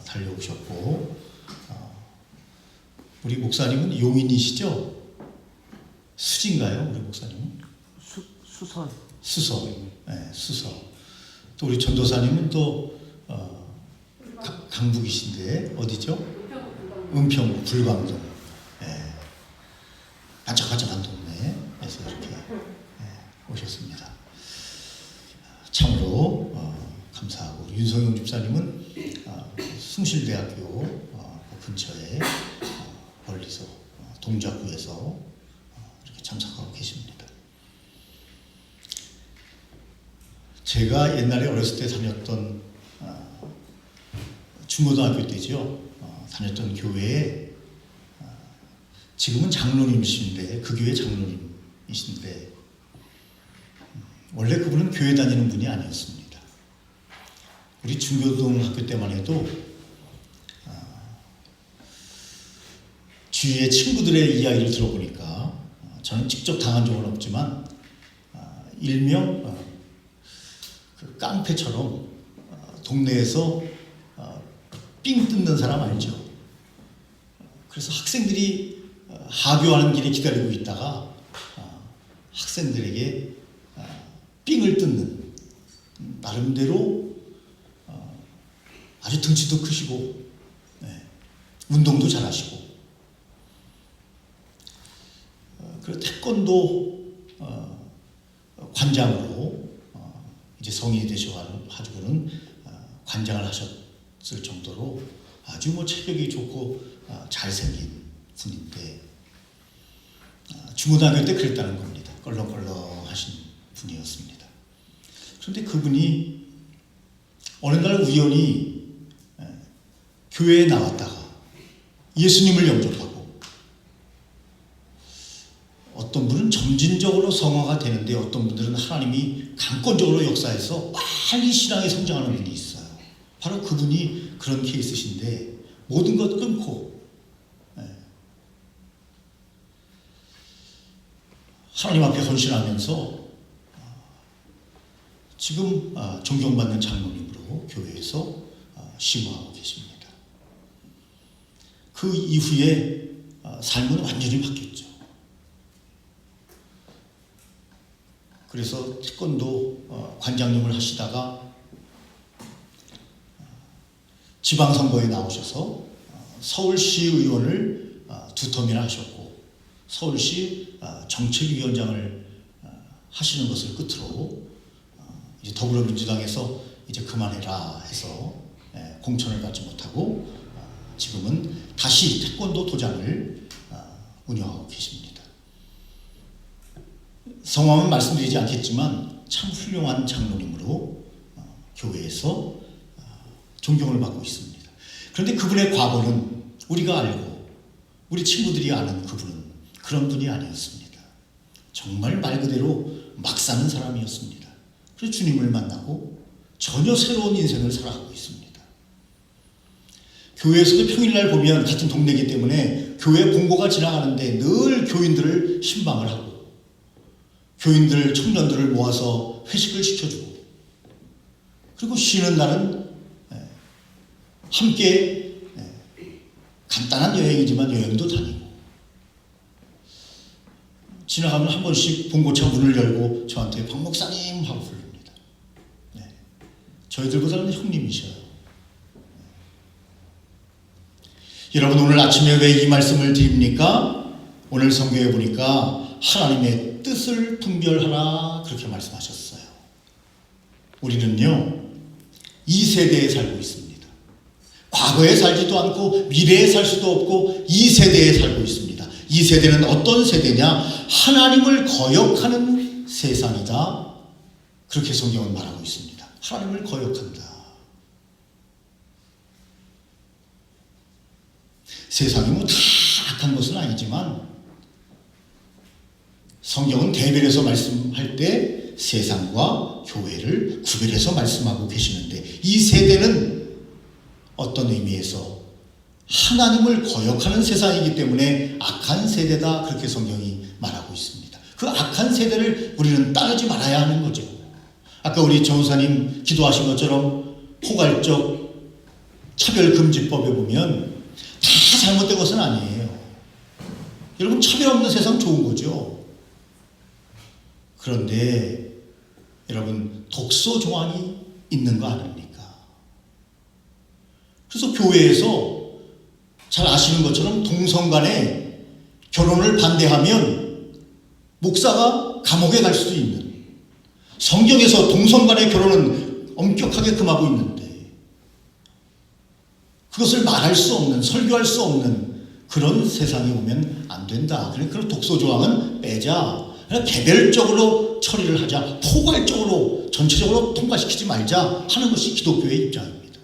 달려오셨고, 우리 목사님은 용인이시죠? 수지인가요, 우리 목사님은? 수선. 수서. 네, 수서. 또 우리 전도사님은 또 강북이신데 어디죠? 은평구 불광동. 네. 반짝반짝한 동네에서 이렇게 오셨습니다. 참으로 감사하고, 윤성용 집사님은 숭실대학교 그 근처에 멀리서 동작구에서 이렇게 참석하고 계십니다. 제가 옛날에 어렸을 때 다녔던 중고등학교 때죠. 다녔던 교회에 지금은 장로님이신데, 그 교회 장로님이신데 원래 그분은 교회 다니는 분이 아니었습니다. 우리 중고등학교 때만 해도 주위의 친구들의 이야기를 들어보니까, 저는 직접 당한 적은 없지만 일명 그 깡패처럼 동네에서 삥 뜯는 사람 알죠? 그래서 학생들이 하교하는 길에 기다리고 있다가 학생들에게 삥을 뜯는, 나름대로 아주 등치도 크시고 운동도 잘하시고, 그리고 태권도 관장으로 이제 성인이 되셔가지고는 관장을 하셨을 정도로 아주 뭐 체격이 좋고 잘생긴 분인데, 중고등학교 때 그랬다는 겁니다. 껄렁껄렁하신 분이었습니다. 그런데 그분이 어느 날 우연히 교회에 나왔다가 예수님을 영접하고, 어떤 분은 점진적으로 성화가 되는데 어떤 분들은 하나님이 강권적으로 역사해서 빨리 신앙이 성장하는 분이 있어요. 바로 그분이 그런 케이스신데, 모든 것 끊고 하나님 앞에 헌신하면서 지금 존경받는 장로님으로 교회에서 심호하고 계십니다. 그 이후에 삶은 완전히 바뀌었죠. 그래서 태권도 관장님을 하시다가 지방선거에 나오셔서 서울시 의원을 2텀이나 하셨고, 서울시 정책위원장을 하시는 것을 끝으로 이제 더불어민주당에서 이제 그만해라 해서 공천을 받지 못하고 지금은 다시 태권도 도장을 운영하고 계십니다. 성함은 말씀드리지 않겠지만 참 훌륭한 장로님으로 교회에서 존경을 받고 있습니다. 그런데 그분의 과거는 우리가 알고 우리 친구들이 아는 그분은 그런 분이 아니었습니다. 정말 말 그대로 막 사는 사람이었습니다. 그래서 주님을 만나고 전혀 새로운 인생을 살아가고 있습니다. 교회에서도 평일날 보면 같은 동네이기 때문에 교회 봉고가 지나가는데 늘 교인들을 신방을 하고, 교인들, 청년들을 모아서 회식을 시켜주고, 그리고 쉬는 날은 함께 간단한 여행이지만 여행도 다니고, 지나가면 한 번씩 봉고차 문을 열고 저한테 박 목사님 하고 부릅니다. 저희들보다는 형님이셔요. 여러분, 오늘 아침에 왜 이 말씀을 드립니까? 오늘 성경에 보니까 하나님의 뜻을 분별하라 그렇게 말씀하셨어요. 우리는요, 이 세대에 살고 있습니다. 과거에 살지도 않고 미래에 살 수도 없고 이 세대에 살고 있습니다. 이 세대는 어떤 세대냐? 하나님을 거역하는 세상이다. 그렇게 성경은 말하고 있습니다. 하나님을 거역한다. 세상이 뭐 다 악한 것은 아니지만 성경은 대별해서 말씀할 때 세상과 교회를 구별해서 말씀하고 계시는데, 이 세대는 어떤 의미에서 하나님을 거역하는 세상이기 때문에 악한 세대다 그렇게 성경이 말하고 있습니다. 그 악한 세대를 우리는 따르지 말아야 하는 거죠. 아까 우리 전사님 기도하신 것처럼 포괄적 차별금지법에 보면 다 잘못된 것은 아니에요. 여러분, 차별 없는 세상 좋은 거죠. 그런데 여러분, 독소 조항이 있는 거 아닙니까? 그래서 교회에서 잘 아시는 것처럼 동성 간에 결혼을 반대하면 목사가 감옥에 갈 수도 있는, 성경에서 동성 간의 결혼은 엄격하게 금하고 있는데 그것을 말할 수 없는, 설교할 수 없는 그런 세상이 오면 안 된다. 그런 독소 조항은 빼자. 그냥 개별적으로 처리를 하자. 포괄적으로 전체적으로 통과시키지 말자 하는 것이 기독교의 입장입니다.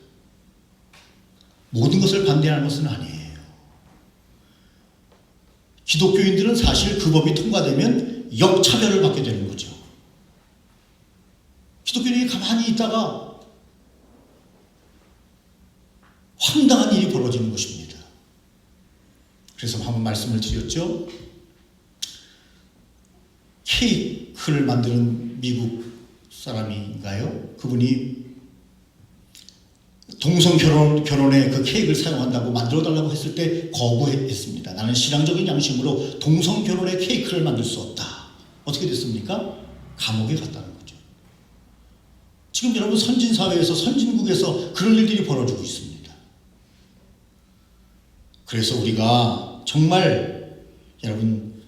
모든 것을 반대하는 것은 아니에요. 기독교인들은 사실 그 법이 통과되면 역차별을 받게 되는 거죠. 기독교인이 가만히 있다가 황당한 일이 벌어지는 것입니다. 그래서 한번 말씀을 드렸죠. 케이크를 만드는 미국 사람인가요? 그분이 동성 결혼에 그 케이크를 사용한다고 만들어달라고 했을 때 거부했습니다. 나는 신앙적인 양심으로 동성 결혼에 케이크를 만들 수 없다. 어떻게 됐습니까? 감옥에 갔다는 거죠. 지금 여러분, 선진사회에서, 선진국에서 그런 일들이 벌어지고 있습니다. 그래서 우리가 정말 여러분,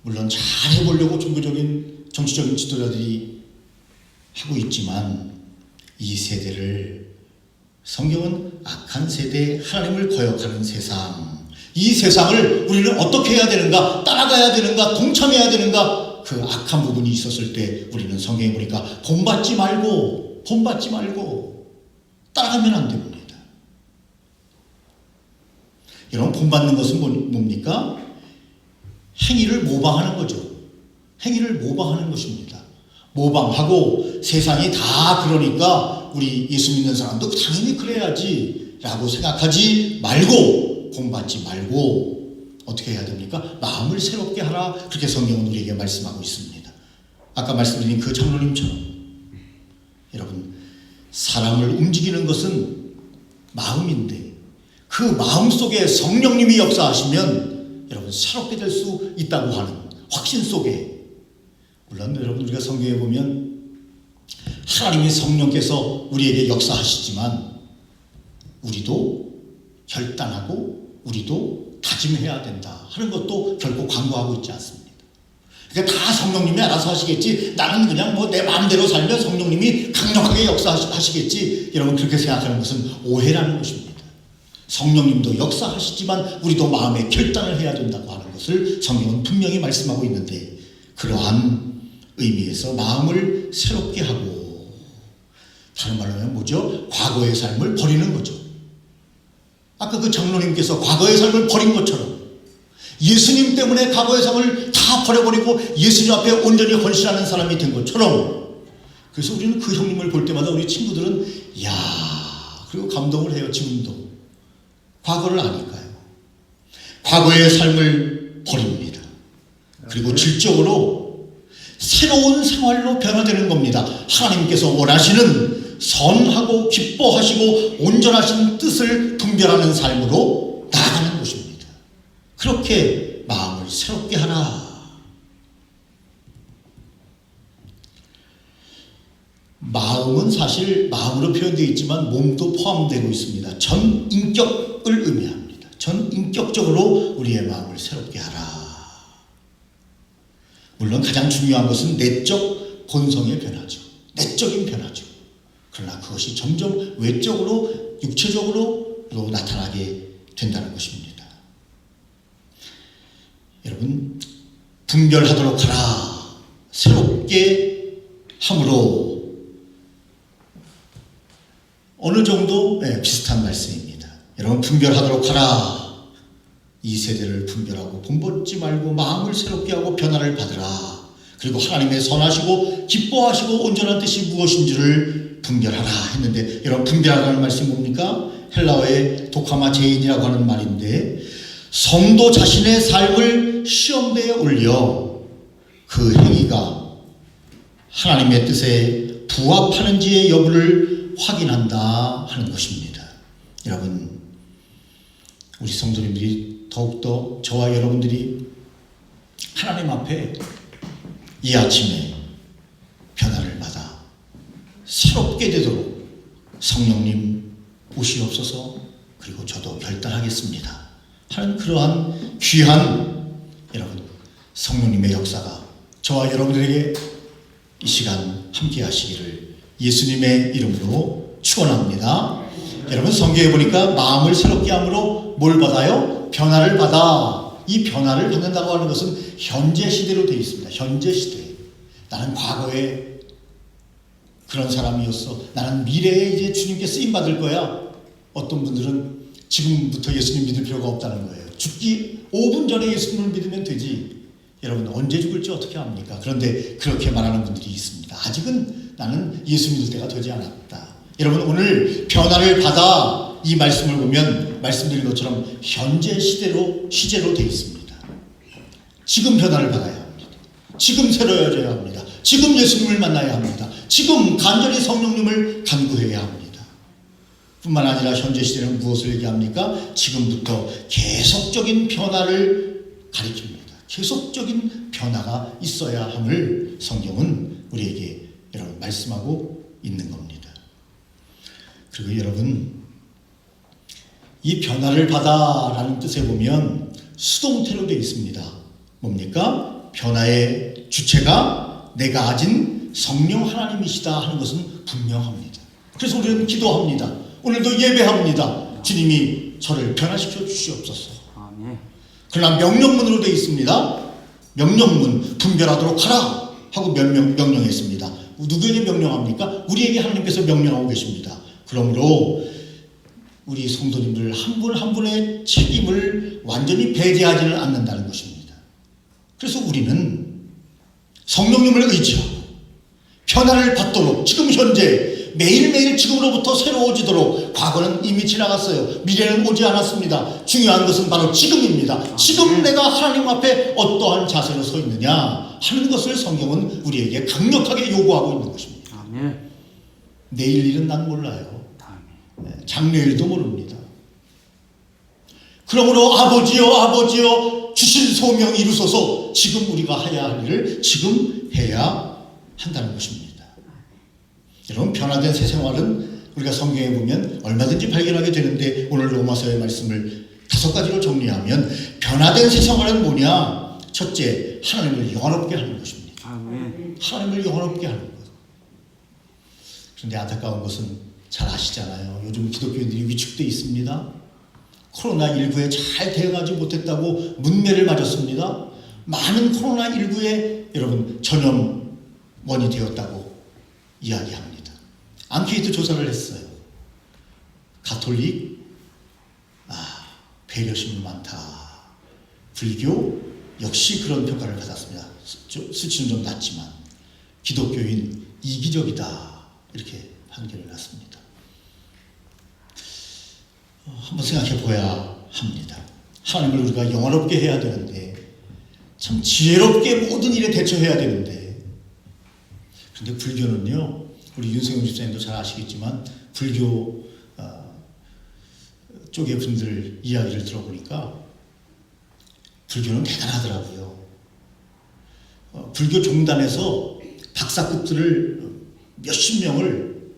물론 잘 해보려고 종교적인, 정치적인 지도자들이 하고 있지만 이 세대를, 성경은 악한 세대, 하나님을 거역하는 세상, 이 세상을 우리는 어떻게 해야 되는가, 따라가야 되는가, 동참해야 되는가, 그 악한 부분이 있었을 때 우리는 성경에 보니까 본받지 말고 따라가면 안 됩니다. 여러분, 본받는 것은 뭡니까? 행위를 모방하는 거죠. 행위를 모방하는 것입니다. 모방하고 세상이 다 그러니까 우리 예수 믿는 사람도 당연히 그래야지 라고 생각하지 말고, 본받지 말고 어떻게 해야 됩니까? 마음을 새롭게 하라. 그렇게 성경은 우리에게 말씀하고 있습니다. 아까 말씀드린 그 장로님처럼 여러분, 사람을 움직이는 것은 마음인데 그 마음 속에 성령님이 역사하시면 여러분, 새롭게 될 수 있다고 하는 확신 속에, 물론 여러분, 우리가 성경에 보면 하나님의 성령께서 우리에게 역사하시지만 우리도 결단하고 우리도 다짐해야 된다 하는 것도 결코 광고하고 있지 않습니다. 그러니까 다 성령님이 알아서 하시겠지, 나는 그냥 뭐 내 마음대로 살면 성령님이 강력하게 역사하시겠지, 여러분, 그렇게 생각하는 것은 오해라는 것입니다. 성령님도 역사하시지만 우리도 마음의 결단을 해야 된다고 하는 것을 성경은 분명히 말씀하고 있는데, 그러한 의미에서 마음을 새롭게 하고, 다른 말로 하면 뭐죠? 과거의 삶을 버리는 거죠. 아까 그 장로님께서 과거의 삶을 버린 것처럼 예수님 때문에 과거의 삶을 다 버려버리고 예수님 앞에 온전히 헌신하는 사람이 된 것처럼, 그래서 우리는 그 형님을 볼 때마다 우리 친구들은 야, 그리고 감동을 해요. 지금도 과거를 아니까요. 과거의 삶을 버립니다. 그리고 질적으로 새로운 생활로 변화되는 겁니다. 하나님께서 원하시는 선하고 기뻐하시고 온전하신 뜻을 분별하는 삶으로 나아가는 것입니다. 그렇게 마음을 새롭게 하라. 마음은 사실 마음으로 표현되어 있지만 몸도 포함되고 있습니다. 전 인격을 의미합니다. 전 인격적으로 우리의 마음을 새롭게 하라. 물론 가장 중요한 것은 내적 본성의 변화죠. 내적인 변화죠. 그러나 그것이 점점 외적으로, 육체적으로도 나타나게 된다는 것입니다. 여러분, 분별하도록 하라. 새롭게 함으로, 어느 정도 비슷한 말씀입니다. 여러분, 분별하도록 하라. 이 세대를 분별하고 본받지 말고 마음을 새롭게 하고 변화를 받으라. 그리고 하나님의 선하시고 기뻐하시고 온전한 뜻이 무엇인지를 분별하라 했는데, 여러분, 분별하라는 말씀이 뭡니까? 헬라어의 도카마 제인이라고 하는 말인데, 성도 자신의 삶을 시험대에 올려 그 행위가 하나님의 뜻에 부합하는지의 여부를 확인한다 하는 것입니다. 여러분, 우리 성도님들이 더욱더 저와 여러분들이 하나님 앞에 이 아침에 변화를 받아 새롭게 되도록 성령님 오시옵소서. 그리고 저도 결단하겠습니다 하는 그러한 귀한 여러분 성령님의 역사가 저와 여러분들에게 이 시간 함께 하시기를 예수님의 이름으로 축원합니다. 여러분, 성경에 보니까 마음을 새롭게 함으로 뭘 받아요? 변화를 받아. 이 변화를 받는다고 하는 것은 현재 시대로 되어 있습니다. 현재 시대. 나는 과거에 그런 사람이었어. 나는 미래에 이제 주님께 쓰임 받을 거야. 어떤 분들은 지금부터 예수님 믿을 필요가 없다는 거예요. 죽기 5분 전에 예수님을 믿으면 되지. 여러분, 언제 죽을지 어떻게 압니까? 그런데 그렇게 말하는 분들이 있습니다. 아직은 나는 예수 믿을 때가 되지 않았다. 여러분, 오늘 변화를 받아 이 말씀을 보면 말씀드린 것처럼 현재 시제로 되어 있습니다. 지금 변화를 받아야 합니다. 지금 새로워져야 합니다. 지금 예수님을 만나야 합니다. 지금 간절히 성령님을 간구해야 합니다. 뿐만 아니라 현재 시대는 무엇을 얘기합니까? 지금부터 계속적인 변화를 가리킵니다. 계속적인 변화가 있어야 함을 성경은 우리에게 여러분 말씀하고 있는 겁니다. 그리고 여러분, 이 변화를 받아라는 뜻에 보면 수동태로 되어 있습니다. 뭡니까? 변화의 주체가 내가 가진 성령 하나님이시다 하는 것은 분명합니다. 그래서 우리는 기도합니다. 오늘도 예배합니다. 주님이 저를 변화시켜 주시옵소서. 그러나 명령문으로 되어 있습니다. 명령문, 분별하도록 하라 하고 명령했습니다. 누구에게 명령합니까? 우리에게 하나님께서 명령하고 계십니다. 그러므로 우리 성도님들 한 분 한 분의 책임을 완전히 배제하지는 않는다는 것입니다. 그래서 우리는 성령님을 의지하고 변화를 받도록 지금 현재 매일매일 지금으로부터 새로워지도록, 과거는 이미 지나갔어요. 미래는 오지 않았습니다. 중요한 것은 바로 지금입니다. 지금 내가 하나님 앞에 어떠한 자세로 서 있느냐 하는 것을 성경은 우리에게 강력하게 요구하고 있는 것입니다. 아멘. 내일 일은 난 몰라요. 장래일도 모릅니다. 그러므로 아버지여 주신 소명 이루소서. 지금 우리가 해야 할 일을 지금 해야 한다는 것입니다. 여러분, 변화된 새 생활은 우리가 성경에 보면 얼마든지 발견하게 되는데, 오늘 로마서의 말씀을 5가지로 정리하면 변화된 새 생활은 뭐냐? 첫째, 하나님을 영원롭게 하는 것입니다. 아멘. 하나님을 영원롭게 하는 것. 그런데 안타까운 것은 잘 아시잖아요. 요즘 기독교인들이 위축되어 있습니다. 코로나19에 잘 대응하지 못했다고 문매를 맞았습니다. 많은 코로나19에 여러분 전염원이 되었다고 이야기합니다. 앙케이트 조사를 했어요. 가톨릭, 배려심이 많다. 불교 역시 그런 평가를 받았습니다. 수치는 좀 낮지만 기독교인 이기적이다, 이렇게 판결을 났습니다. 한번 생각해 보아야 합니다. 하나님을 우리가 영원롭게 해야 되는데, 참 지혜롭게 모든 일에 대처해야 되는데, 그런데 불교는요, 우리 윤성용 집사님도 잘 아시겠지만 불교 쪽의 분들 이야기를 들어보니까 불교는 대단하더라고요. 불교 종단에서 박사급들을 몇십 명을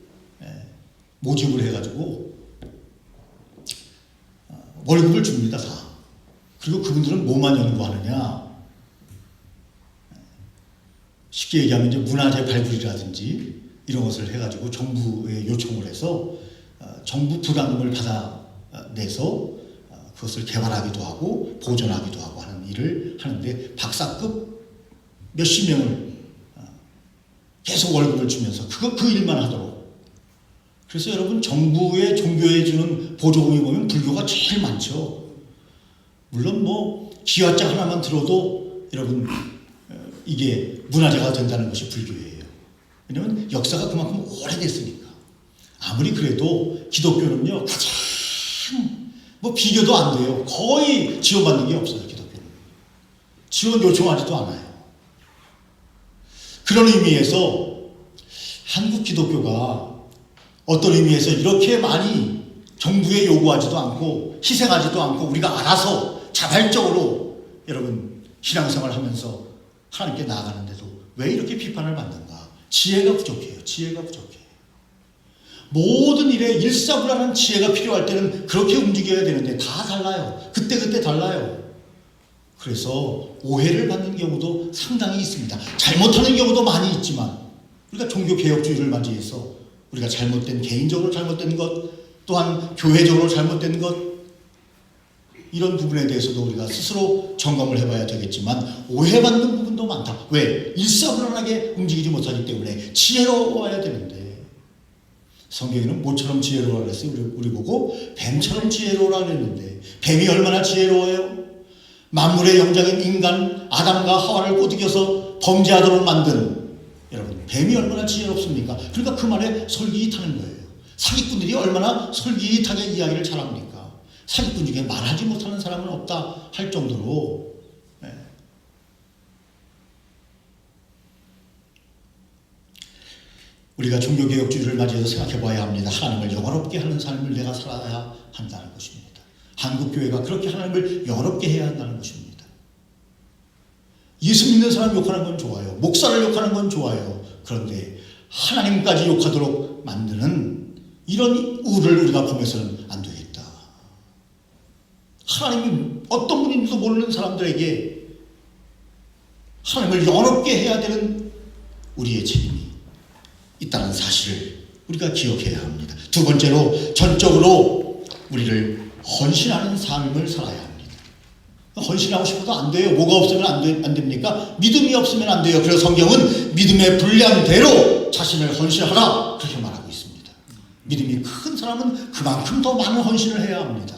모집을 해가지고 월급을 줍니다, 다. 그리고 그분들은 뭐만 연구하느냐? 쉽게 얘기하면 이제 문화재 발굴이라든지 이런 것을 해가지고 정부에 요청을 해서 정부 부담금을 받아내서 그것을 개발하기도 하고 보존하기도 하고 하는 일을 하는데, 박사급 몇십 명을 계속 월급을 주면서 그 일만 하도록. 그래서 여러분, 정부의 종교에 주는 보조금이 보면 불교가 제일 많죠. 물론 뭐 기와장 하나만 들어도 여러분 이게 문화재가 된다는 것이 불교예요. 왜냐하면 역사가 그만큼 오래됐으니까. 아무리 그래도 기독교는요, 가장 뭐 비교도 안 돼요. 거의 지원받는 게 없어요. 기독교는 지원 요청하지도 않아요. 그런 의미에서 한국 기독교가 어떤 의미에서 이렇게 많이 정부에 요구하지도 않고 희생하지도 않고 우리가 알아서 자발적으로 여러분 신앙생활을 하면서 하나님께 나아가는데도 왜 이렇게 비판을 받는가? 지혜가 부족해요. 지혜가 부족해요. 모든 일에 일사불란한 지혜가 필요할 때는 그렇게 움직여야 되는데 다 달라요. 그때그때 달라요. 그래서 오해를 받는 경우도 상당히 있습니다. 잘못하는 경우도 많이 있지만 우리가 종교개혁주의를 맞이해서 우리가 잘못된, 개인적으로 잘못된 것, 또한 교회적으로 잘못된 것, 이런 부분에 대해서도 우리가 스스로 점검을 해봐야 되겠지만 오해받는 부분도 많다. 왜? 일사불란하게 움직이지 못하기 때문에 지혜로워야 되는데 성경에는 모처럼 지혜로우라 그랬어요. 우리 보고 뱀처럼 지혜로우라 그랬는데 뱀이 얼마나 지혜로워요? 만물의 영장인 인간 아담과 하와를 꼬드겨서 범죄하도록 만든 여러분 뱀이 얼마나 지혜롭습니까? 그러니까 그 말에 솔깃하는 거예요. 사기꾼들이 얼마나 솔깃하게 이야기를 잘합니까? 사기꾼 중에 말하지 못하는 사람은 없다 할 정도로 우리가 종교개혁주의를 맞이해서 생각해 봐야 합니다. 하나님을 영화롭게 하는 삶을 내가 살아야 한다는 것입니다. 한국교회가 그렇게 하나님을 영화롭게 해야 한다는 것입니다. 예수 믿는 사람 욕하는 건 좋아요. 목사를 욕하는 건 좋아요. 그런데 하나님까지 욕하도록 만드는 이런 우를 우리가 보면서는 안 되겠다. 하나님이 어떤 분인지도 모르는 사람들에게 하나님을 영화롭게 해야 되는 우리의 책임이 있다는 사실을 우리가 기억해야 합니다. 두 번째로 전적으로 우리를 헌신하는 삶을 살아야 합니다. 헌신하고 싶어도 안 돼요. 뭐가 없으면 안 됩니까? 믿음이 없으면 안 돼요. 그래서 성경은 믿음의 분량대로 자신을 헌신하라 그렇게 말하고 있습니다. 믿음이 큰 사람은 그만큼 더 많은 헌신을 해야 합니다.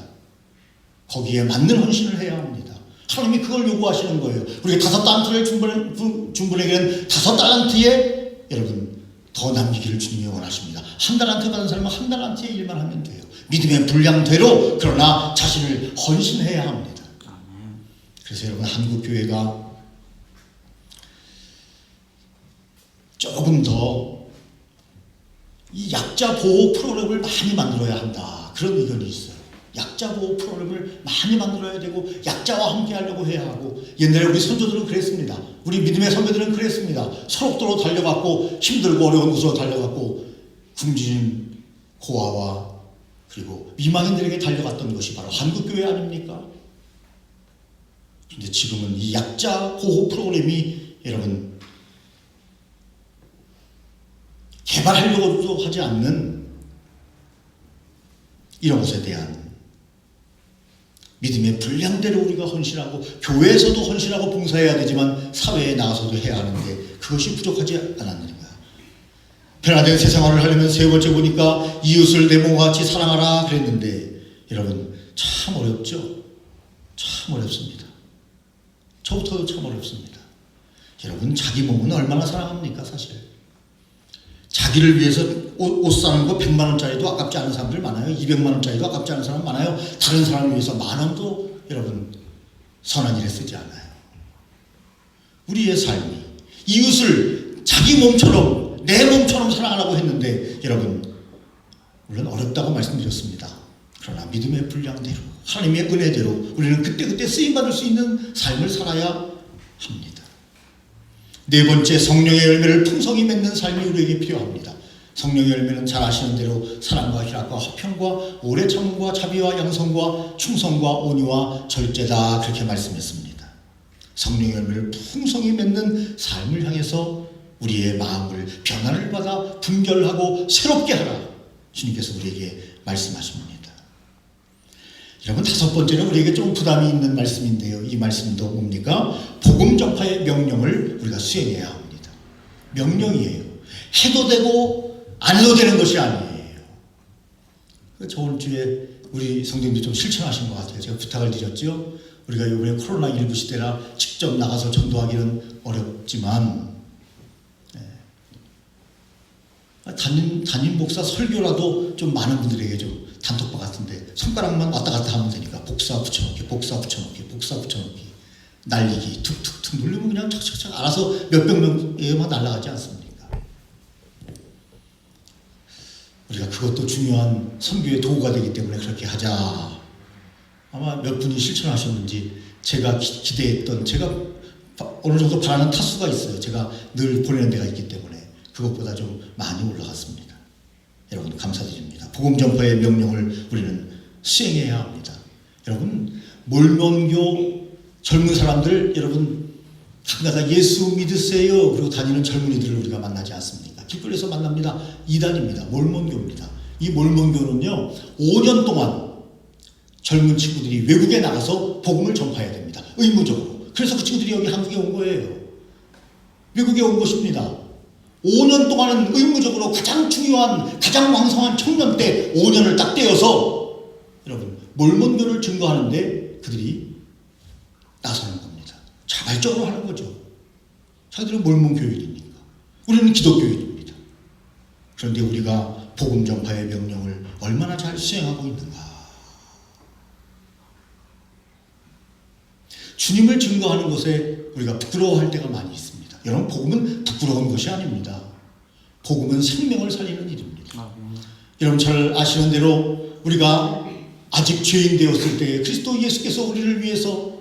거기에 맞는 헌신을 해야 합니다. 하나님이 그걸 요구하시는 거예요. 우리가 5달란트를 준분에게는 5달란트에 여러분 더 남기기를 주님이 원하십니다. 1달란트 받은 사람은 1달란트의 일만 하면 돼요. 믿음의 분량대로 그러나 자신을 헌신해야 합니다. 그래서 여러분 한국교회가 조금 더 이 약자 보호 프로그램을 많이 만들어야 한다. 그런 의견이 있어요. 약자 보호 프로그램을 많이 만들어야 되고 약자와 함께 하려고 해야 하고 옛날에 우리 선조들은 그랬습니다. 우리 믿음의 선배들은 그랬습니다. 서럽도록 달려갔고 힘들고 어려운 곳으로 달려갔고 굶주린 고아와 그리고 미망인들에게 달려갔던 것이 바로 한국교회 아닙니까? 그런데 지금은 이 약자 보호 프로그램이 여러분 개발하려고도 하지 않는 이런 것에 대한 믿음의 분량대로 우리가 헌신하고 교회에서도 헌신하고 봉사해야 되지만 사회에 나가서도 해야 하는데 그것이 부족하지 않았는가. 변화된 세상화를 하려면 세 번째 보니까 이웃을 내 몸과 같이 사랑하라 그랬는데 여러분 참 어렵죠. 참 어렵습니다. 저부터도 참 어렵습니다. 여러분 자기 몸은 얼마나 사랑합니까 사실. 자기를 위해서 옷 사는 거 100만 원짜리도 아깝지 않은 사람들 많아요. 200만 원짜리도 아깝지 않은 사람 많아요. 다른 사람을 위해서 10,000원도 여러분 선한 일에 쓰지 않아요. 우리의 삶이 이웃을 자기 몸처럼 내 몸처럼 사랑하라고 했는데 여러분 물론 어렵다고 말씀드렸습니다. 그러나 믿음의 분량대로 하나님의 은혜대로 우리는 그때그때 쓰임받을 수 있는 삶을 살아야 합니다. 네 번째 성령의 열매를 풍성히 맺는 삶이 우리에게 필요합니다. 성령의 열매는 잘 아시는 대로 사랑과 희락과 화평과 오래 참음과 자비와 양성과 충성과 온유와 절제다 그렇게 말씀했습니다. 성령의 열매를 풍성히 맺는 삶을 향해서 우리의 마음을 변화를 받아 분별하고 새롭게 하라 주님께서 우리에게 말씀하십니다. 여러분 5번째는 우리에게 좀 부담이 있는 말씀인데요. 이 말씀도 뭡니까? 복음 전파의 명령을 우리가 수행해야 합니다. 명령이에요. 해도 되고 안 해도 되는 것이 아니에요. 저번 주에 우리 성도님들 좀 실천하신 것 같아요. 제가 부탁을 드렸죠. 우리가 이번에 코로나19 시대라 직접 나가서 전도하기는 어렵지만 담임 목사 설교라도 좀 많은 분들에게 좀 단톡방 같은데 손가락만 왔다 갔다 하면 되니까 복사 붙여넣기 복사 붙여넣기 복사 붙여넣기 날리기 툭툭툭 누르면 그냥 척척척 알아서 몇백 명에만 날아가지 않습니까? 우리가 그것도 중요한 선교의 도구가 되기 때문에 그렇게 하자. 아마 몇 분이 실천하셨는지 제가 기대했던, 제가 어느 정도 바라는 타수가 있어요. 제가 늘 보내는 데가 있기 때문에 그것보다 좀 많이 올라갔습니다. 여러분 감사드립니다. 복음 전파의 명령을 우리는 수행해야 합니다. 여러분 몰몬교 젊은 사람들, 여러분 가끔가다 예수 믿으세요 그리고 다니는 젊은이들을 우리가 만나지 않습니까? 길거리에서 만납니다. 이단입니다. 몰몬교입니다. 이 몰몬교는요 5년 동안 젊은 친구들이 외국에 나가서 복음을 전파해야 됩니다. 의무적으로. 그래서 그 친구들이 여기 한국에 온 거예요. 외국에 온 것입니다. 5년 동안은 의무적으로 가장 중요한, 가장 왕성한 청년 때 5년을 딱 떼어서 여러분 몰몬교를 증거하는데 그들이 나서는 겁니다. 자발적으로 하는 거죠. 자기들은 몰몬교인이니까. 우리는 기독교인입니다. 그런데 우리가 복음 전파의 명령을 얼마나 잘 수행하고 있는가. 주님을 증거하는 것에 우리가 부끄러워할 때가 많이 있습니다. 여러분 복음은 부끄러운 것이 아닙니다. 복음은 생명을 살리는 일입니다. 여러분 잘 아시는 대로 우리가 아직 죄인 되었을 때 그리스도 예수께서 우리를 위해서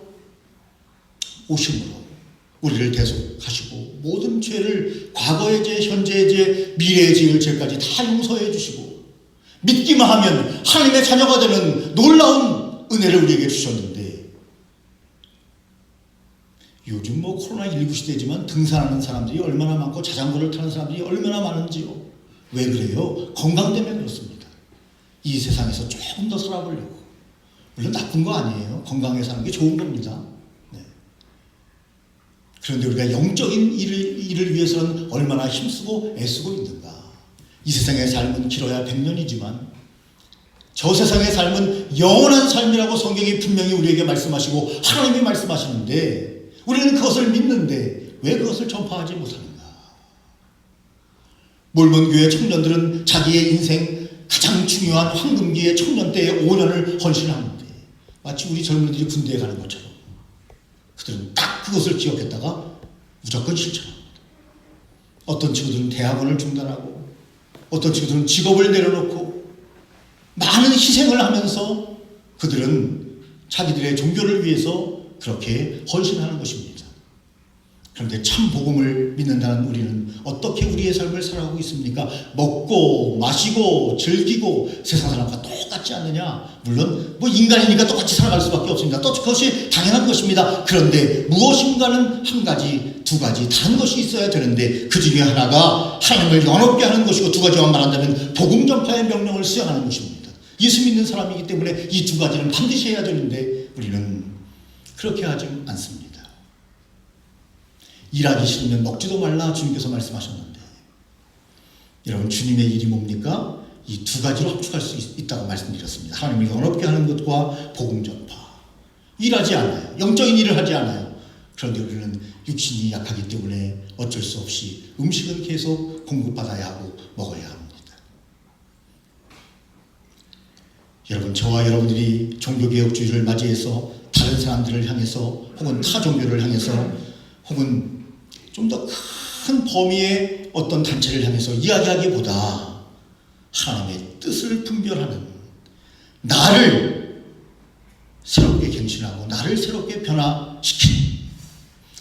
오심으로 우리를 대속하시고 모든 죄를 과거의 죄, 현재의 죄, 미래의 지을 죄까지 다 용서해 주시고 믿기만 하면 하나님의 자녀가 되는 놀라운 은혜를 우리에게 주셨는데, 요즘 뭐 코로나19 시대지만 등산하는 사람들이 얼마나 많고 자전거를 타는 사람들이 얼마나 많은지요. 왜 그래요? 건강 때문에 그렇습니다. 이 세상에서 조금 더 살아보려고. 물론 나쁜 거 아니에요. 건강에 사는 게 좋은 겁니다. 네. 그런데 우리가 영적인 일을 위해서는 얼마나 힘쓰고 애쓰고 있는가. 이 세상의 삶은 길어야 100년이지만 저 세상의 삶은 영원한 삶이라고 성경이 분명히 우리에게 말씀하시고 하나님이 말씀하시는데 우리는 그것을 믿는데 왜 그것을 전파하지 못하는가? 몰몬교회 청년들은 자기의 인생 가장 중요한 황금기의 청년 때의 5년을 헌신하는데 마치 우리 젊은이들이 군대에 가는 것처럼 그들은 딱 그것을 기억했다가 무조건 실천합니다. 어떤 친구들은 대학원을 중단하고 어떤 친구들은 직업을 내려놓고 많은 희생을 하면서 그들은 자기들의 종교를 위해서 그렇게 헌신하는 것입니다. 그런데 참 복음을 믿는다는 우리는 어떻게 우리의 삶을 살아가고 있습니까? 먹고 마시고 즐기고 세상 사람과 똑같지 않느냐? 물론 뭐 인간이니까 똑같이 살아갈 수밖에 없습니다. 또 그것이 당연한 것입니다. 그런데 무엇인가는 한 가지, 두 가지 다른 것이 있어야 되는데 그 중에 하나가 하나님을 영원롭게 하는 것이고 두 가지만 말한다면 복음 전파의 명령을 수행하는 것입니다. 예수 믿는 사람이기 때문에 이 두 가지는 반드시 해야 되는데 우리는 그렇게 하지 않습니다. 일하기 싫으면 먹지도 말라 주님께서 말씀하셨는데 여러분 주님의 일이 뭡니까? 이 두 가지로 합축할 수 있다고 말씀드렸습니다. 하나님을 영원롭게 하는 것과 복음 전파. 일하지 않아요. 영적인 일을 하지 않아요. 그런데 우리는 육신이 약하기 때문에 어쩔 수 없이 음식은 계속 공급받아야 하고 먹어야 합니다. 여러분 저와 여러분들이 종교개혁주의를 맞이해서 다른 사람들을 향해서 혹은 타 종교를 향해서 혹은 좀 더 큰 범위의 어떤 단체를 향해서 이야기하기보다 하나님의 뜻을 분별하는 나를 새롭게 갱신하고 나를 새롭게 변화시키는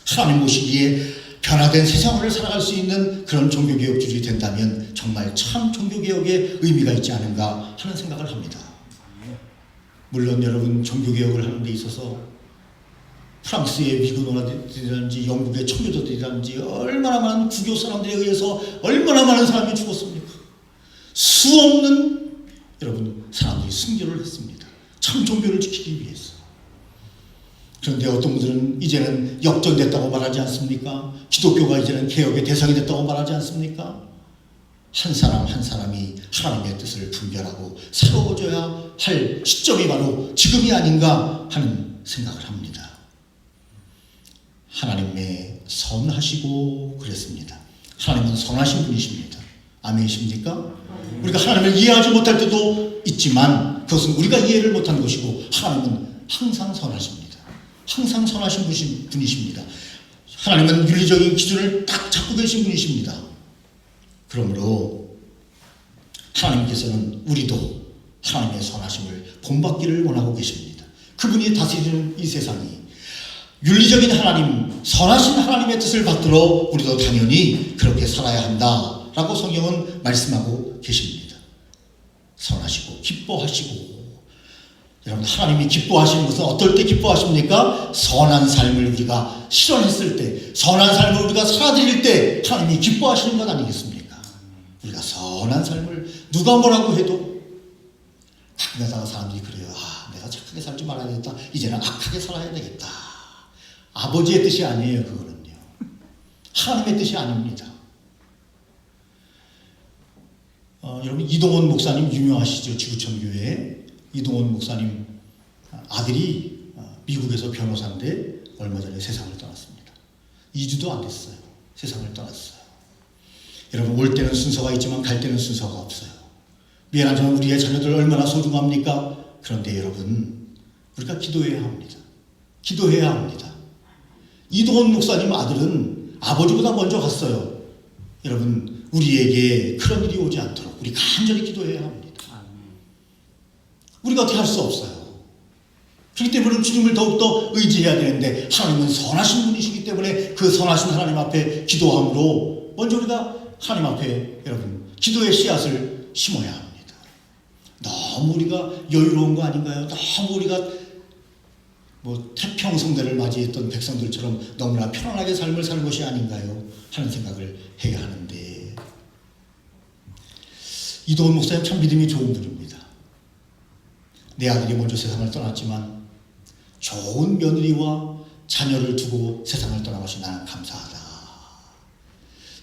하나님 보시기에 변화된 세상을 살아갈 수 있는 그런 종교개혁주의가 된다면 정말 참 종교개혁의 의미가 있지 않은가 하는 생각을 합니다. 물론 여러분 종교개혁을 하는 데 있어서 프랑스의 미군노라든지 영국의 청교도들이라든지 얼마나 많은 구교 사람들에 의해서 얼마나 많은 사람이 죽었습니까? 수없는 여러분 사람들이 순교를 했습니다. 참 종교를 지키기 위해서. 그런데 어떤 분들은 이제는 역전됐다고 말하지 않습니까? 기독교가 이제는 개혁의 대상이 됐다고 말하지 않습니까? 한 사람 한 사람이 하나님의 뜻을 분별하고 새로워져야 할 시점이 바로 지금이 아닌가 하는 생각을 합니다. 하나님의 선하시고 그랬습니다. 하나님은 선하신 분이십니다. 아멘이십니까? 우리가 하나님을 이해하지 못할 때도 있지만 그것은 우리가 이해를 못한 것이고 하나님은 항상 선하십니다. 항상 선하신 분이십니다. 하나님은 윤리적인 기준을 딱 잡고 계신 분이십니다. 그러므로 하나님께서는 우리도 하나님의 선하심을 본받기를 원하고 계십니다. 그분이 다스리는 이 세상이 윤리적인 하나님, 선하신 하나님의 뜻을 받들어 우리도 당연히 그렇게 살아야 한다라고 성경은 말씀하고 계십니다. 선하시고 기뻐하시고, 여러분, 하나님이 기뻐하시는 것은 어떨 때 기뻐하십니까? 선한 삶을 우리가 실현했을 때, 선한 삶을 우리가 살아드릴 때 하나님이 기뻐하시는 것 아니겠습니까? 우리가 선한 삶을 누가 뭐라고 해도 가끔가다가 사람들이 그래요. 내가 착하게 살지 말아야겠다. 이제는 악하게 살아야 되겠다. 아버지의 뜻이 아니에요. 그거는요. 하나님의 뜻이 아닙니다. 여러분, 이동원 목사님 유명하시죠? 지구촌 교회 이동원 목사님 아들이 미국에서 변호사인데 얼마 전에 세상을 떠났습니다. 2주도 안 됐어요. 세상을 떠났어요. 여러분, 올 때는 순서가 있지만 갈 때는 순서가 없어요. 미안하지만 우리의 자녀들 얼마나 소중합니까? 그런데 여러분, 우리가 기도해야 합니다. 기도해야 합니다. 이동원 목사님 아들은 아버지보다 먼저 갔어요. 여러분, 우리에게 그런 일이 오지 않도록 우리 간절히 기도해야 합니다. 우리가 어떻게 할 수 없어요. 그렇기 때문에 주님을 더욱더 의지해야 되는데, 하나님은 선하신 분이시기 때문에 그 선하신 하나님 앞에 기도함으로 먼저 우리가 하나님 앞에 여러분 기도의 씨앗을 심어야 합니다. 너무 우리가 여유로운 거 아닌가요? 너무 우리가 태평성대를 맞이했던 백성들처럼 너무나 편안하게 삶을 사는 것이 아닌가요? 하는 생각을 해야 하는데, 이동훈 목사님 참 믿음이 좋은 분입니다. 내 아들이 먼저 세상을 떠났지만 좋은 며느리와 자녀를 두고 세상을 떠나가신 나는 감사하다.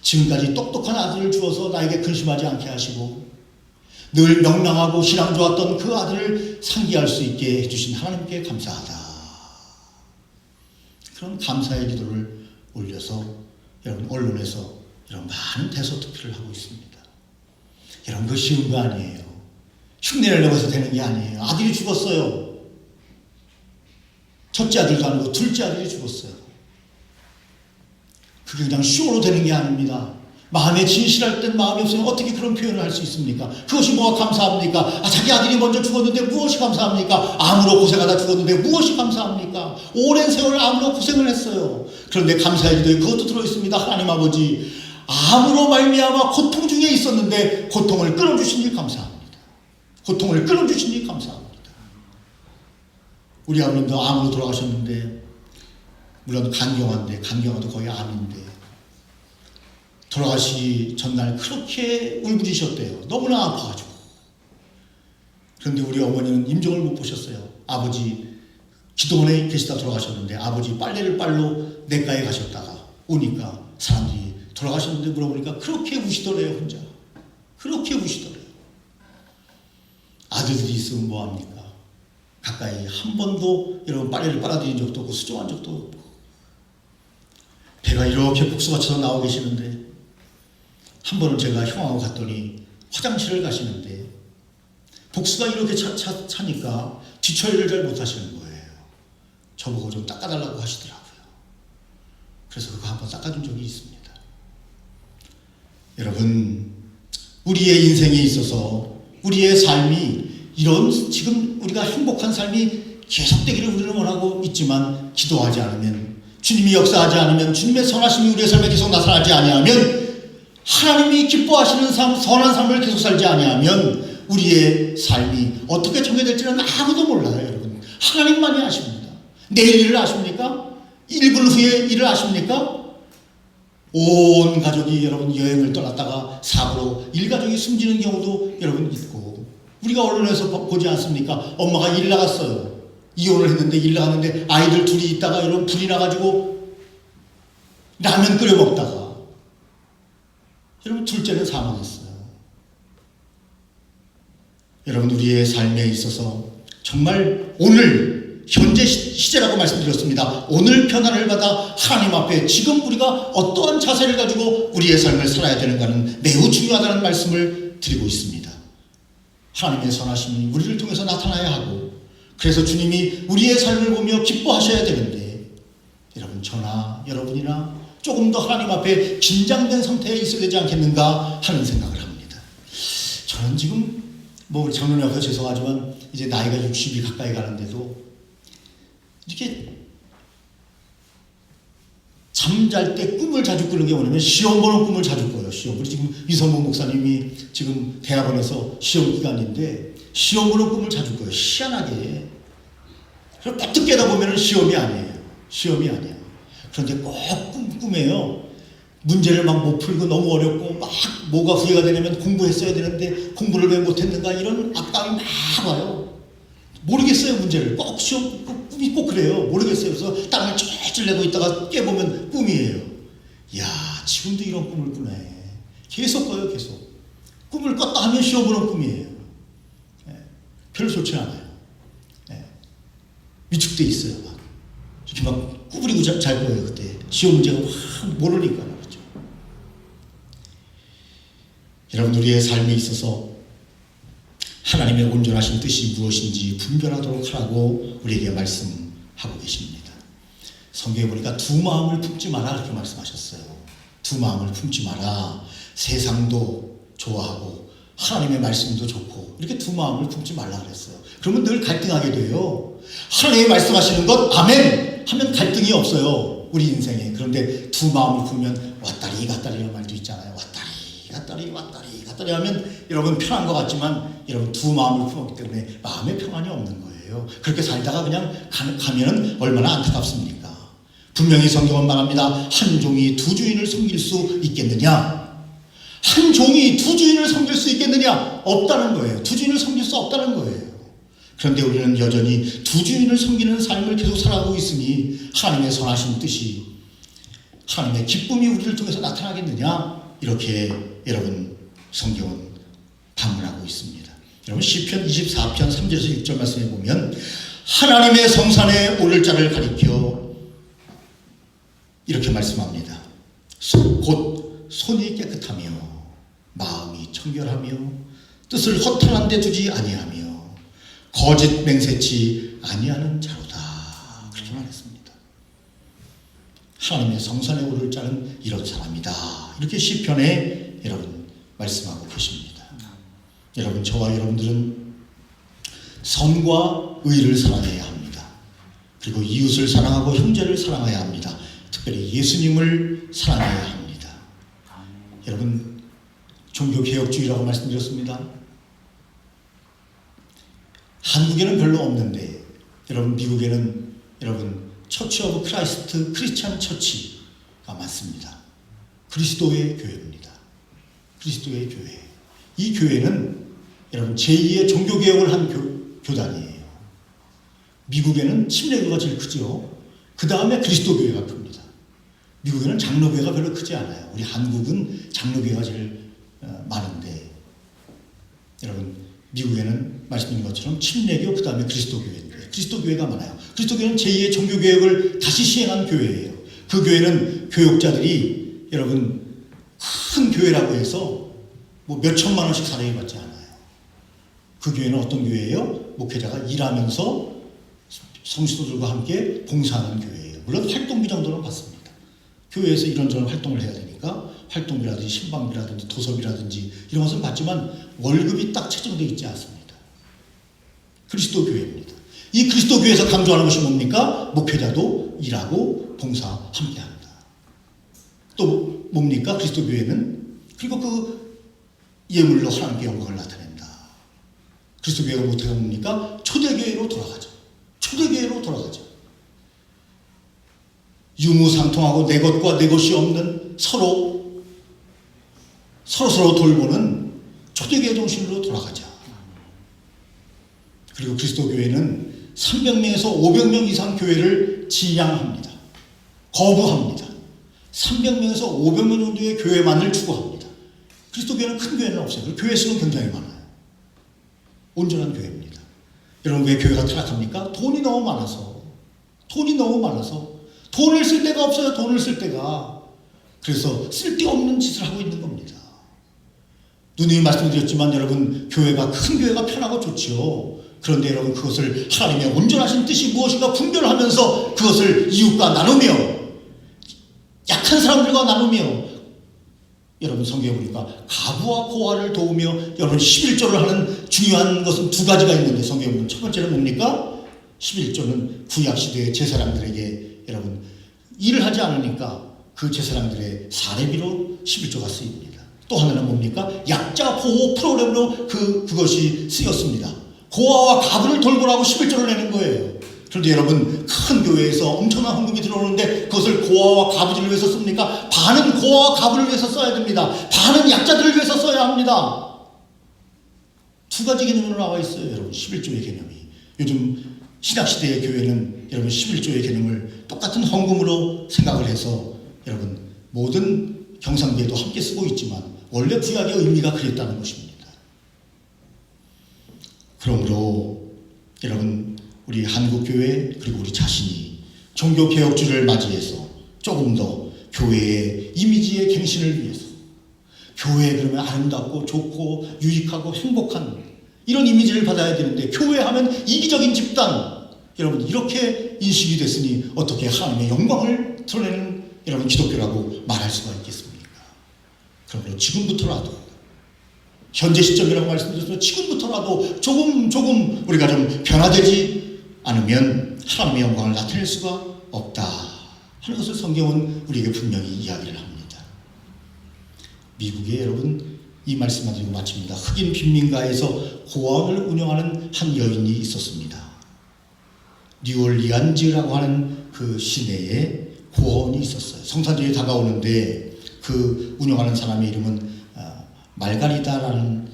지금까지 똑똑한 아들을 주어서 나에게 근심하지 않게 하시고 늘 명랑하고 신앙 좋았던 그 아들을 상기할 수 있게 해주신 하나님께 감사하다. 그런 감사의 기도를 올려서 여러분 언론에서 이런 많은 대소투표를 하고 있습니다. 여러분, 그거 쉬운 거 아니에요. 흉내를 내면서 되는 게 아니에요. 아들이 죽었어요. 첫째 아들도 아니고 둘째 아들이 죽었어요. 그게 그냥 쇼로 되는 게 아닙니다. 마음에 진실할 땐 마음이 없으면 어떻게 그런 표현을 할 수 있습니까? 그것이 뭐가 감사합니까? 자기 아들이 먼저 죽었는데 무엇이 감사합니까? 암으로 고생하다 죽었는데 무엇이 감사합니까? 오랜 세월 암으로 고생을 했어요. 그런데 감사의 기도에 그것도 들어있습니다. 하나님 아버지, 암으로 말미암아 고통 중에 있었는데 고통을 끊어주시니 감사합니다. 고통을 끊어주시니 감사합니다. 우리 아버님도 암으로 돌아가셨는데, 물론 간경화도 거의 암인데, 돌아가시기 전날 그렇게 울부짖으셨대요. 너무나 아파가지고. 그런데 우리 어머니는 임종을 못 보셨어요. 아버지 기도원에 계시다 돌아가셨는데, 아버지 빨래를 빨러 내과에 가셨다가 오니까 사람들이 돌아가셨는데 물어보니까 그렇게 우시더래요. 혼자 그렇게 우시더래요. 아들들이 있으면 뭐합니까? 가까이 한 번도 여러분 빨래를 빨아들인 적도 없고 수정한 적도 없고, 배가 이렇게 복수가 쳐서 나오고 계시는데, 한 번은 제가 형하고 갔더니 화장실을 가시는데 복수가 이렇게 차니까 뒤처리를 잘 못하시는 거예요. 저보고 좀 닦아달라고 하시더라고요. 그래서 그거 한번 닦아준 적이 있습니다. 여러분, 우리의 인생에 있어서 우리의 삶이 이런 지금 우리가 행복한 삶이 계속되기를 우리는 원하고 있지만, 기도하지 않으면, 주님이 역사하지 않으면, 주님의 선하심이 우리의 삶에 계속 나타나지 아니하면, 하나님이 기뻐하시는 삶, 선한 삶을 계속 살지 아니하면 우리의 삶이 어떻게 정해질지는 아무도 몰라요. 여러분, 하나님만이 아십니다. 내일 일을 아십니까? 1분 후에 일을 아십니까? 온 가족이 여러분 여행을 떠났다가 사고로 일가족이 숨지는 경우도 여러분 있고, 우리가 언론에서 보지 않습니까? 엄마가 일 나갔어요. 이혼을 했는데 일 나갔는데 아이들 둘이 있다가 여러분 불이 나가지고 라면 끓여 먹다가 여러분 둘째는 사망했어요. 여러분, 우리의 삶에 있어서 정말 오늘 현재 시제라고 말씀드렸습니다. 오늘 편안을 받아 하나님 앞에 지금 우리가 어떠한 자세를 가지고 우리의 삶을 살아야 되는가는 매우 중요하다는 말씀을 드리고 있습니다. 하나님의 선하심이 우리를 통해서 나타나야 하고, 그래서 주님이 우리의 삶을 보며 기뻐하셔야 되는데, 여러분, 저나 여러분이나 조금 더 하나님 앞에 긴장된 상태에 있어야 되지 않겠는가 하는 생각을 합니다. 저는 지금 우리 장로님 앞에서 죄송하지만 이제 나이가 60이 가까이 가는데도 이렇게 잠잘 때 꿈을 자주 꾸는 게 뭐냐면 시험 보는 꿈을 자주 꿔요. 시험. 우리 지금 이성모 목사님이 지금 대학원에서 시험 기간인데 시험 보는 꿈을 자주 꿔요. 희한하게. 그래서 딱 깨다 보면은 시험이 아니에요. 시험이 아니에요. 그런데 꼭 꿈에요. 문제를 막 못 풀고 너무 어렵고 막 뭐가 후회가 되냐면 공부했어야 되는데 공부를 왜 못했는가 이런 악감이 막 와요. 모르겠어요. 문제를. 꼭 시험 꿈이 꼭 그래요. 모르겠어요. 그래서 땀을 쫄쫄 내고 있다가 깨보면 꿈이에요. 이야, 지금도 이런 꿈을 꾸네. 계속 꿔요. 계속. 꿈을 꿨다 하면 시험 보는 꿈이에요. 별로 좋지 않아요. 위축돼 있어요. 막 이렇게 막 구부리고 잘 거예요. 그때 시험 문제가 확 모르니까 말이죠. 여러분, 우리의 삶에 있어서 하나님의 온전하신 뜻이 무엇인지 분별하도록 하라고 우리에게 말씀하고 계십니다. 성경에 보니까 두 마음을 품지 마라 이렇게 말씀하셨어요. 두 마음을 품지 마라. 세상도 좋아하고 하나님의 말씀도 좋고 이렇게 두 마음을 품지 말라 그랬어요. 그러면 늘 갈등하게 돼요. 하나님이 말씀하시는 것 아멘 하면 갈등이 없어요. 우리 인생에. 그런데 두 마음을 품으면 왔다리 갔다리 이런 말도 있잖아요. 왔다리 하면 여러분 편한 것 같지만 여러분 두 마음을 품었기 때문에 마음의 평안이 없는 거예요. 그렇게 살다가 그냥 가면은 얼마나 안타깝습니까? 분명히 성경은 말합니다. 한 종이 두 주인을 섬길 수 있겠느냐? 한 종이 두 주인을 섬길 수 있겠느냐? 없다는 거예요. 두 주인을 섬길 수 없다는 거예요. 그런데 우리는 여전히 두 주인을 섬기는 삶을 계속 살아가고 있으니 하나님의 선하신 뜻이, 하나님의 기쁨이 우리를 통해서 나타나겠느냐? 이렇게 여러분 성경은 반문하고 있습니다. 여러분 시편 24편 3절에서 6절 말씀에 보면 하나님의 성산에 오를 자를 가리켜 이렇게 말씀합니다. 곧 손이 깨끗하며 마음이 청결하며 뜻을 허탄한 데 두지 아니하며 거짓 맹세치 아니하는 자로다. 그렇게 말했습니다. 하나님의 성산에 오를 자는 이런 사람이다. 이렇게 시편에 여러분 말씀하고 계십니다. 여러분, 저와 여러분들은 선과 의를 사랑해야 합니다. 그리고 이웃을 사랑하고 형제를 사랑해야 합니다. 특별히 예수님을 사랑해야 합니다. 여러분, 종교개혁주의라고 말씀드렸습니다. 한국에는 별로 없는데 여러분 미국에는 여러분 처치 오브 크라이스트 크리스찬 처치가 많습니다. 그리스도의 교회입니다. 그리스도의 교회. 이 교회는 여러분 제2의 종교개혁을 한 교단이에요. 미국에는 침례교가 제일 크죠. 그 다음에 그리스도교회가 큽니다. 미국에는 장로교회가 별로 크지 않아요. 우리 한국은 장로교회가 제일 많은데 여러분 미국에는 말씀드린 것처럼 침례교 그 다음에 그리스도교회인데 그리스도교회가 많아요. 그리스도교회는 제2의 종교개혁을 다시 시행한 교회예요. 그 교회는 교역자들이 여러분 큰 교회라고 해서 뭐 몇 천만 원씩 사례를 받지 않아요. 그 교회는 어떤 교회예요? 목회자가 일하면서 성도들과 함께 봉사하는 교회예요. 물론 활동비 정도는 받습니다. 교회에서 이런저런 활동을 해야 되니까 활동비라든지 신방비라든지 도서비라든지 이런 것은 받지만 월급이 딱 책정되어 있지 않습니다. 그리스도 교회입니다. 이 그리스도 교회에서 강조하는 것이 뭡니까? 목회자도 일하고 봉사 함께 합니다. 또 뭡니까? 그리스도 교회는 그리고 그 예물로 하나님께 영광을 나타낸다. 그리스도 교회가 못해가 뭡니까? 초대교회로 돌아가죠. 초대교회로 돌아가죠. 유무상통하고 내 것과 내 것이 없는 서로 돌보는 초대교회 정신으로 돌아가자. 그리고 그리스도 교회는 300명에서 500명 이상 교회를 지향합니다. 거부합니다. 300명에서 500명 정도의 교회만을 추구합니다. 그리스도 교회는 큰 교회는 없어요. 교회 수는 굉장히 많아요. 온전한 교회입니다. 여러분 왜 교회가 타락합니까? 돈이 너무 많아서. 돈을 쓸 데가 없어요. 돈을 쓸 데가. 그래서 쓸데없는 짓을 하고 있는 겁니다. 누님이 말씀드렸지만 여러분 교회가 큰 교회가 편하고 좋지요. 그런데 여러분 그것을 하나님의 온전하신 뜻이 무엇인가 분별하면서 그것을 이웃과 나누며 약한 사람들과 나누며 여러분 성경에 보니까 가부와 고아를 도우며 여러분 11조를 하는 중요한 것은 두 가지가 있는데 성경에 보면 첫 번째는 뭡니까? 11조는 구약시대의 제사장들에게 여러분 일을 하지 않으니까 그 제사장들의 사례비로 11조가 쓰입니다. 또 하나는 뭡니까? 약자 보호 프로그램으로 그것이 쓰였습니다. 고아와 가부를 돌보라고 11조를 내는 거예요. 그런데 여러분 큰 교회에서 엄청난 헌금이 들어오는데 그것을 고아와 가부들을 위해서 씁니까? 반은 고아와 가부를 위해서 써야 됩니다. 반은 약자들을 위해서 써야 합니다. 두 가지 개념으로 나와 있어요. 여러분 11조의 개념이. 요즘 신약시대의 교회는 여러분 11조의 개념을 똑같은 헌금으로 생각을 해서 여러분 모든 경상기에도 함께 쓰고 있지만 원래 구약의 의미가 그랬다는 것입니다. 그러므로 여러분 우리 한국교회 그리고 우리 자신이 종교개혁주를 맞이해서 조금 더 교회의 이미지의 갱신을 위해서 교회 그러면 아름답고 좋고 유익하고 행복한 이런 이미지를 받아야 되는데 교회 하면 이기적인 집단 여러분 이렇게 인식이 됐으니 어떻게 하나님의 영광을 드러내는 여러분 기독교라고 말할 수가 있겠습니까? 그러므로 지금부터라도 현재 시점이라고 말씀드렸지만 지금부터라도 조금 우리가 좀 변화되지 않으면 하나님의 영광을 나타낼 수가 없다 하는 것을 성경은 우리에게 분명히 이야기를 합니다. 미국에 여러분 이 말씀만 드리고 마칩니다. 흑인 빈민가에서 고아원을 운영하는 한 여인이 있었습니다. 뉴올리안즈라고 하는 그 시내에 고아원이 있었어요. 성탄절이 다가오는데 그 운영하는 사람의 이름은 말가리다라는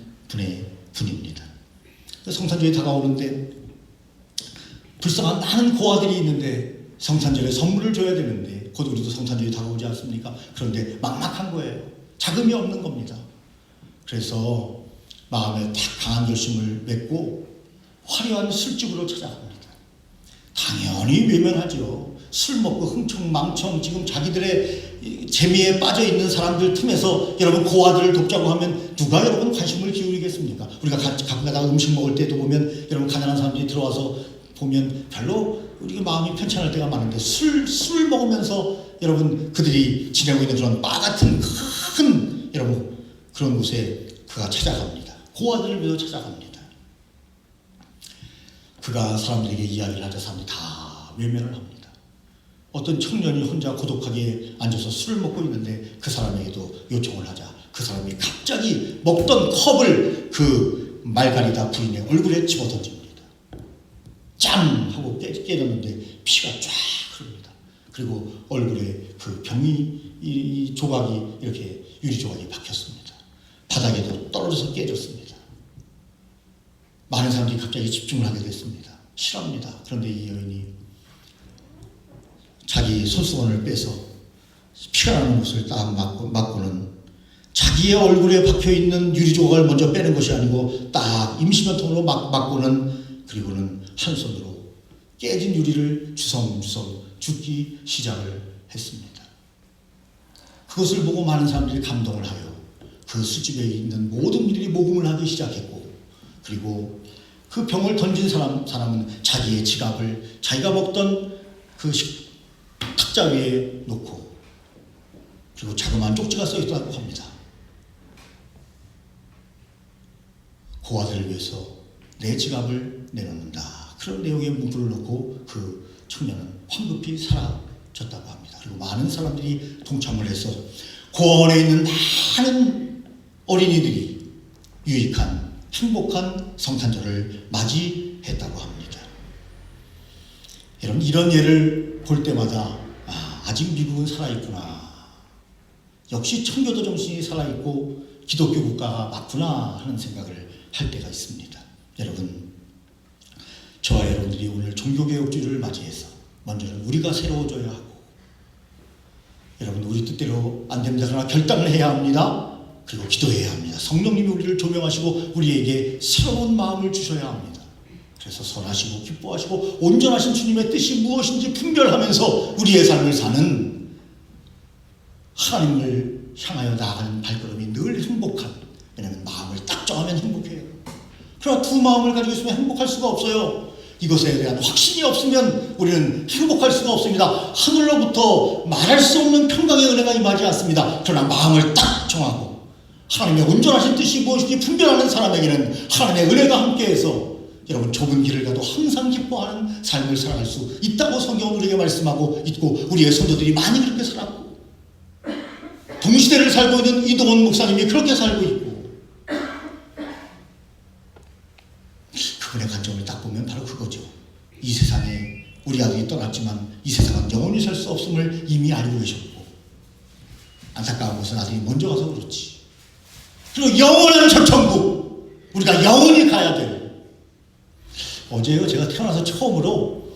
분입니다. 성탄절이 다가오는데 불쌍한 많은 고아들이 있는데 성탄절에 선물을 줘야 되는데 곧 우리도 성탄절이 다가오지 않습니까? 그런데 막막한 거예요. 자금이 없는 겁니다. 그래서 마음에 딱 강한 결심을 맺고 화려한 술집으로 찾아갑니다. 당연히 외면하죠. 술 먹고 흥청망청 지금 자기들의 재미에 빠져있는 사람들 틈에서 여러분 고아들을 돕자고 하면 누가 여러분 관심을 기울이겠습니까? 우리가 가끔 가다가 음식 먹을 때도 보면 여러분 가난한 사람들이 들어와서 보면 별로 우리가 마음이 편찮을 때가 많은데 술 먹으면서 여러분 그들이 지내고 있는 그런 바 같은 큰 여러분 그런 곳에 그가 찾아갑니다. 고아들을 위해서 찾아갑니다. 그가 사람들에게 이야기를 하자 사람들이 다 외면을 합니다. 어떤 청년이 혼자 고독하게 앉아서 술을 먹고 있는데 그 사람에게도 요청을 하자 그 사람이 갑자기 먹던 컵을 그 말가리다 부인의 얼굴에 집어던집니다. 짠! 하고 깨졌는데 피가 쫙 흐릅니다. 그리고 얼굴에 그 병이 이 조각이 이렇게 유리 조각이 박혔습니다. 바닥에도 떨어져서 깨졌습니다. 많은 사람들이 갑자기 집중을 하게 됐습니다. 실합니다. 그런데 이 여인이 자기 손수건을 빼서 피가 나는 곳을 딱 막고는 자기의 얼굴에 박혀있는 유리 조각을 먼저 빼는 것이 아니고 딱 임시면통으로 막고는 그리고는 한 손으로 깨진 유리를 주섬주섬 줍기 시작을 했습니다. 그것을 보고 많은 사람들이 감동을 하여 그 술집에 있는 모든 이들이 모금을 하기 시작했고 그리고 그 병을 던진 사람은 자기의 지갑을 자기가 먹던 그 탁자 위에 놓고 그리고 자그마한 쪽지가 써 있다고 합니다. 고아들을 위해서 내 지갑을 내놓는다. 그런 내용의 문구를 놓고 그 청년은 황급히 사라졌다고 합니다. 그리고 많은 사람들이 동참을 해서 고아원에 있는 많은 어린이들이 유익한 행복한 성탄절을 맞이했다고 합니다. 여러분 이런 예를 볼 때마다 아직 미국은 살아있구나. 역시 청교도 정신이 살아있고 기독교 국가가 맞구나 하는 생각을 할 때가 있습니다. 여러분 저와 여러분들이 오늘 종교개혁주의를 맞이해서 먼저는 우리가 새로워져야 하고 여러분 우리 뜻대로 안 됩니다. 그러나 결단을 해야 합니다. 그리고 기도해야 합니다. 성령님이 우리를 조명하시고 우리에게 새로운 마음을 주셔야 합니다. 그래서 선하시고 기뻐하시고 온전하신 주님의 뜻이 무엇인지 분별하면서 우리의 삶을 사는 하나님을 향하여 나아가는 발걸음이 늘 행복한 왜냐하면 마음을 딱 정하면 행복해요. 그러나 두 마음을 가지고 있으면 행복할 수가 없어요. 이것에 대한 확신이 없으면 우리는 행복할 수가 없습니다. 하늘로부터 말할 수 없는 평강의 은혜가 임하지 않습니다. 그러나 마음을 딱 정하고 하나님의 온전하신 뜻이 무엇인지 분별하는 사람에게는 하나님의 은혜가 함께해서 여러분 좁은 길을 가도 항상 기뻐하는 삶을 살아갈 수 있다고 성경은 우리에게 말씀하고 있고, 우리의 선조들이 많이 그렇게 살았고, 동시대를 살고 있는 이동원 목사님이 그렇게 살고 있고, 그분의 관점을 딱 보면 바로 그거죠. 이 세상에 우리 아들이 떠났지만 이 세상은 영원히 살 수 없음을 이미 알고 계셨고, 안타까운 것은 아들이 먼저 가서 그렇지. 그리고 영원한 저 천국, 우리가 영원히 가야 될, 어제요 제가 태어나서 처음으로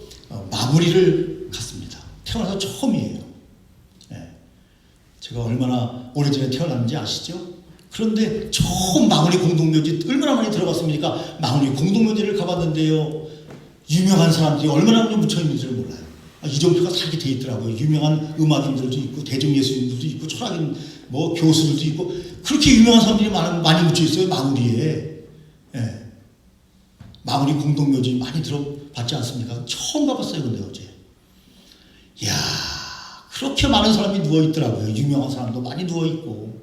마무리를 갔습니다. 태어나서 처음이에요. 네. 제가 얼마나 오래전에 태어났는지 아시죠? 그런데 처음 마무리 공동묘지 얼마나 많이 들어봤습니까? 마무리 공동묘지를 가봤는데요, 유명한 사람들이 얼마나 묻혀있는지를 몰라요. 이정표가 살게 돼 있더라고요. 유명한 음악인들도 있고 대중예술인들도 있고 철학인 뭐 교수들도 있고 그렇게 유명한 사람들이 많이 묻혀있어요. 마무리에. 네. 마무리 공동묘지 많이 들어봤지 않습니까? 처음 가봤어요. 근데 어제. 이야, 그렇게 많은 사람이 누워있더라고요. 유명한 사람도 많이 누워있고.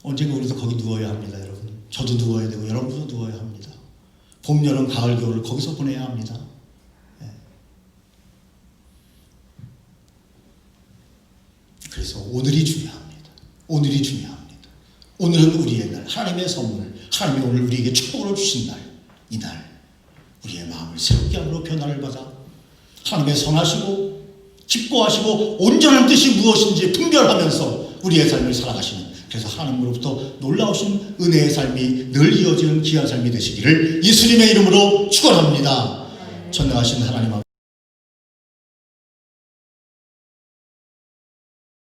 언젠가 우리도 거기 누워야 합니다, 여러분. 저도 누워야 되고 여러분도 누워야 합니다. 봄, 여름, 가을, 겨울을 거기서 보내야 합니다. 네. 그래서 오늘이 중요합니다. 오늘이 중요합니다. 오늘은 우리의 날, 하나님의 선물, 하나님이 오늘 우리에게 축복을 주신 날, 이 날 우리의 마음을 새롭게 함으로 변화를 받아 하나님의 선하시고 기뻐하시고 온전한 뜻이 무엇인지 분별하면서 우리의 삶을 살아가시는, 그래서 하나님으로부터 놀라우신 은혜의 삶이 늘 이어지는 귀한 삶이 되시기를 예수님의 이름으로 축원합니다. 전능하신 하나님 아버지,